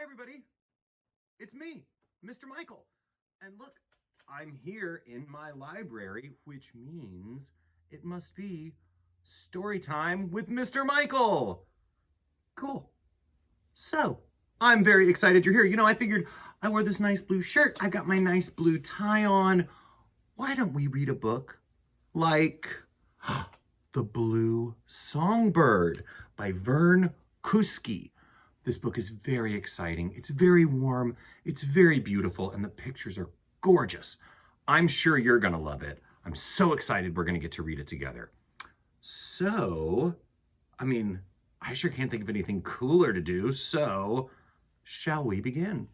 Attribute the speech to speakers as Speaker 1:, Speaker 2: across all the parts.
Speaker 1: everybody. It's me, Mr. Michael. And look, I'm here in my library, which means it must be story time with Mr. Michael. Cool. So, I'm very excited you're here. I figured I wore this nice blue shirt. I got my nice blue tie on. Why don't we read a book like The Blue Songbird by Vern Kousky. This book is very exciting. It's very warm. It's very beautiful, and the pictures are gorgeous. I'm sure you're going to love it. I'm so excited we're going to get to read it together. So, I sure can't think of anything cooler to do, so shall we begin?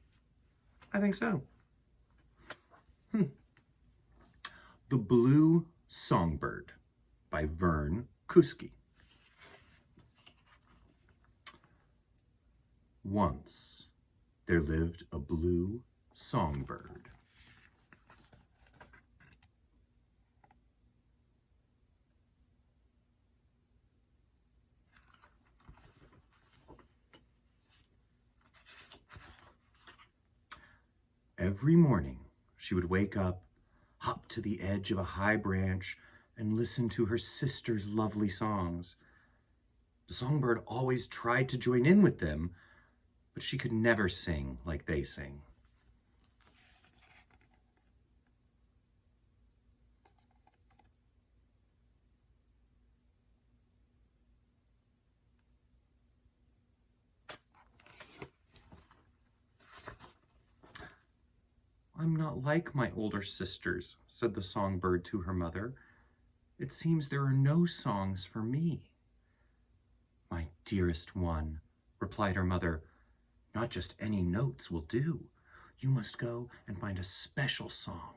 Speaker 1: I think so. The Blue Songbird by Vern Kousky. Once there lived a blue songbird. Every morning she would wake up, hop to the edge of a high branch, and listen to her sister's lovely songs. The songbird always tried to join in with them, but she could never sing like they sing. "I'm not like my older sisters," said the songbird to her mother. "It seems there are no songs for me." "My dearest one," replied her mother, "not just any notes will do. You must go and find a special song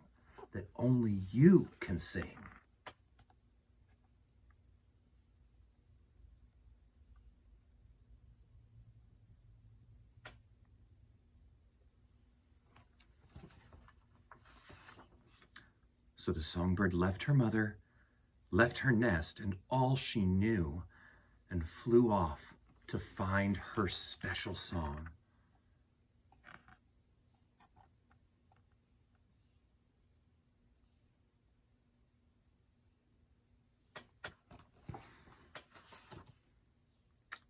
Speaker 1: that only you can sing." So the songbird left her mother, left her nest and all she knew, and flew off to find her special song.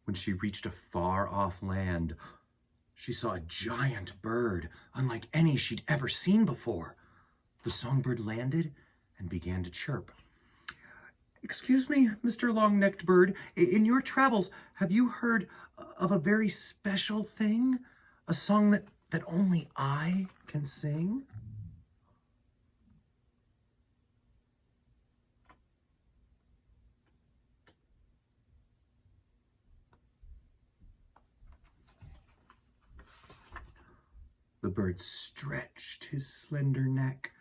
Speaker 1: When she reached a far-off land, she saw a giant bird, unlike any she'd ever seen before. The songbird landed and began to chirp. "Excuse me, Mr. Long-necked Bird, in your travels, have you heard of a very special thing? A song that only I can sing?" The bird stretched his slender neck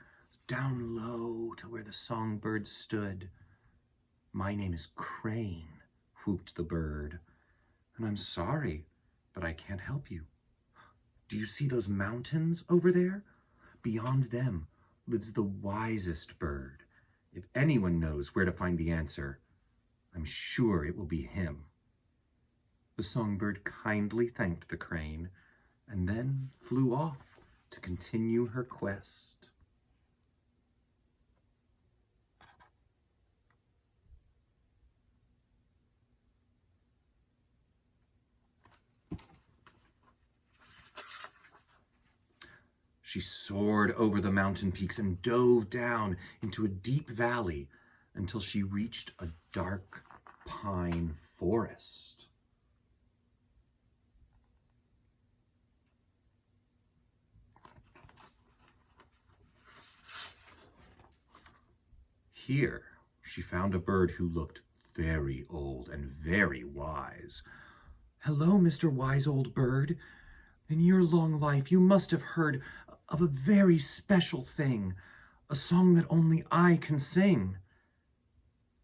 Speaker 1: down low to where the songbird stood. "My name is Crane," whooped the bird, "and I'm sorry, but I can't help you. Do you see those mountains over there? Beyond them lives the wisest bird. If anyone knows where to find the answer, I'm sure it will be him." The songbird kindly thanked the crane and then flew off to continue her quest. She soared over the mountain peaks and dove down into a deep valley until she reached a dark pine forest. Here, she found a bird who looked very old and very wise. "Hello, Mr. Wise Old Bird. In your long life, you must have heard of a very special thing, a song that only I can sing."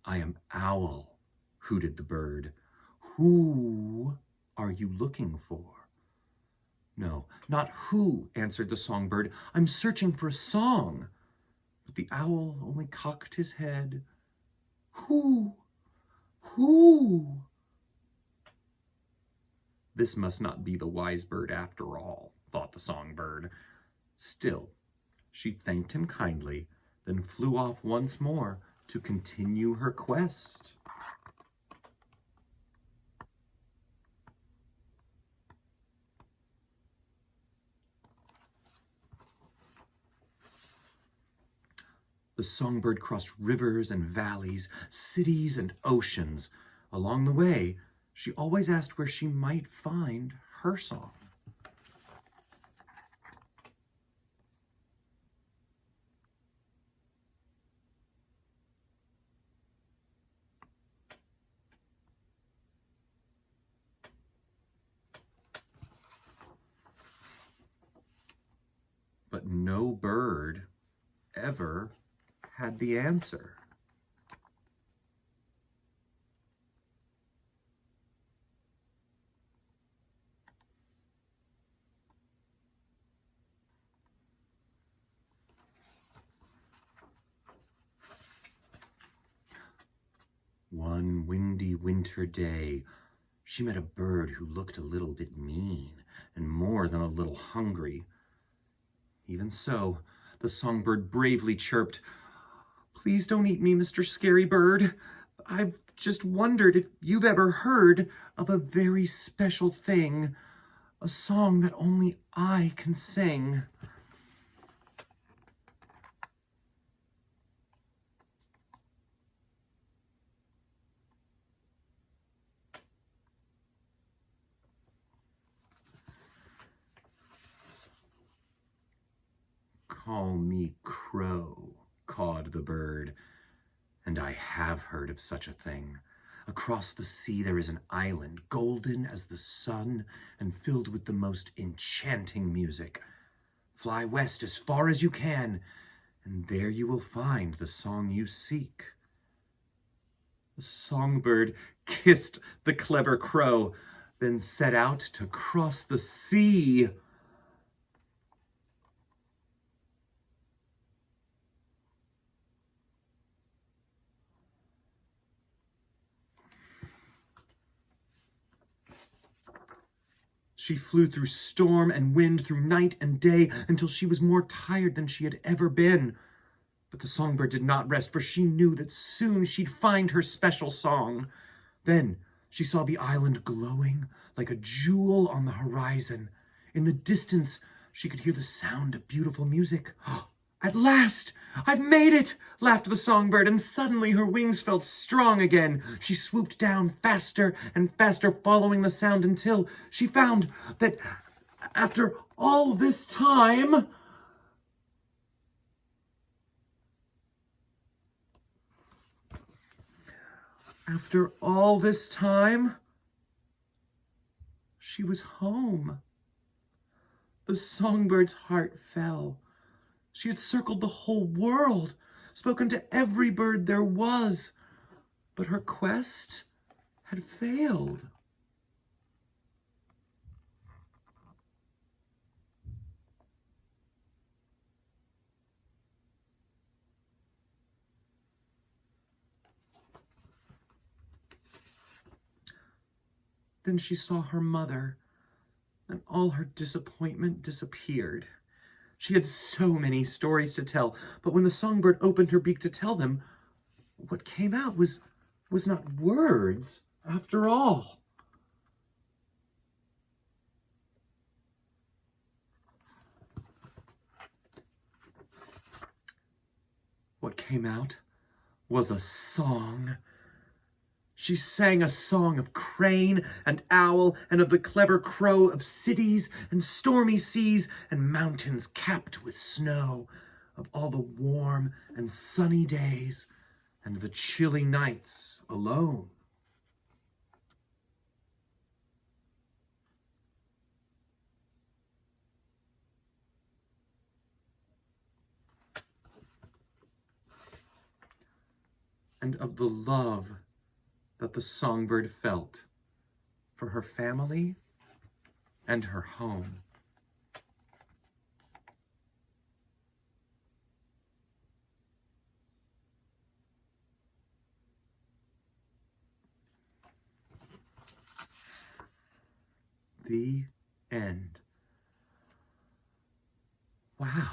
Speaker 1: "I am Owl," hooted the bird. "Who are you looking for?" "No, not who," answered the songbird. "I'm searching for a song." But the owl only cocked his head. "Who? Who?" This must not be the wise bird after all, thought the songbird. Still, she thanked him kindly, then flew off once more to continue her quest. The songbird crossed rivers and valleys, cities and oceans. Along the way, she always asked where she might find her song. But no bird ever had the answer. One windy winter day, she met a bird who looked a little bit mean and more than a little hungry. Even so, the songbird bravely chirped, "Please don't eat me, Mr. Scary Bird. I've just wondered if you've ever heard of a very special thing, a song that only I can sing." "Call me Crow," cawed the bird, "and I have heard of such a thing. Across the sea there is an island, golden as the sun and filled with the most enchanting music. Fly west as far as you can, and there you will find the song you seek." The songbird kissed the clever crow, then set out to cross the sea. She flew through storm and wind, through night and day, until she was more tired than she had ever been. But the songbird did not rest, for she knew that soon she'd find her special song. Then she saw the island glowing like a jewel on the horizon. In the distance, she could hear the sound of beautiful music. "At last! I've made it!" laughed the songbird, and suddenly her wings felt strong again. She swooped down faster and faster, following the sound until she found that after all this time, she was home. The songbird's heart fell. She had circled the whole world, spoken to every bird there was, but her quest had failed. Then she saw her mother, and all her disappointment disappeared. She had so many stories to tell, but when the songbird opened her beak to tell them, what came out was not words after all. What came out was a song. She sang a song of crane and owl and of the clever crow, of cities and stormy seas and mountains capped with snow, of all the warm and sunny days and the chilly nights alone. And of the love that the songbird felt for her family and her home. The end. Wow.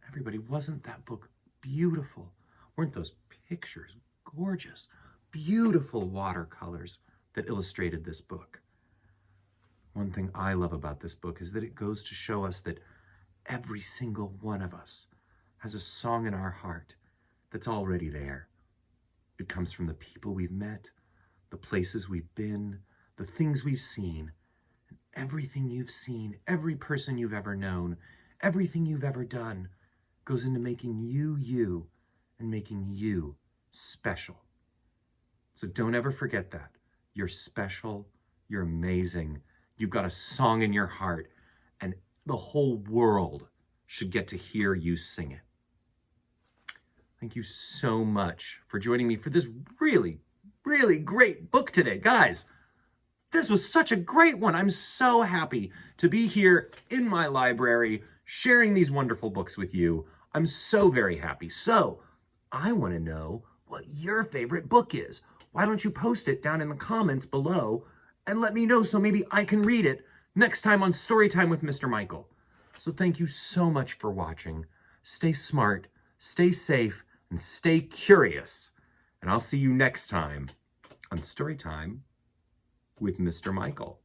Speaker 1: Everybody, wasn't that book beautiful? Weren't those pictures gorgeous? Beautiful watercolors that illustrated this book. One thing I love about this book is that it goes to show us that every single one of us has a song in our heart that's already there. It comes from the people we've met, the places we've been, the things we've seen. And everything you've seen, every person you've ever known, everything you've ever done goes into making you you and making you special. So don't ever forget that. You're special, you're amazing, you've got a song in your heart, and the whole world should get to hear you sing it. Thank you so much for joining me for this really, really great book today. Guys, this was such a great one. I'm so happy to be here in my library sharing these wonderful books with you. I'm so very happy. So I want to know what your favorite book is. Why don't you post it down in the comments below and let me know so maybe I can read it next time on Storytime with Mr. Michael. So thank you so much for watching. Stay smart, stay safe, and stay curious. And I'll see you next time on Storytime with Mr. Michael.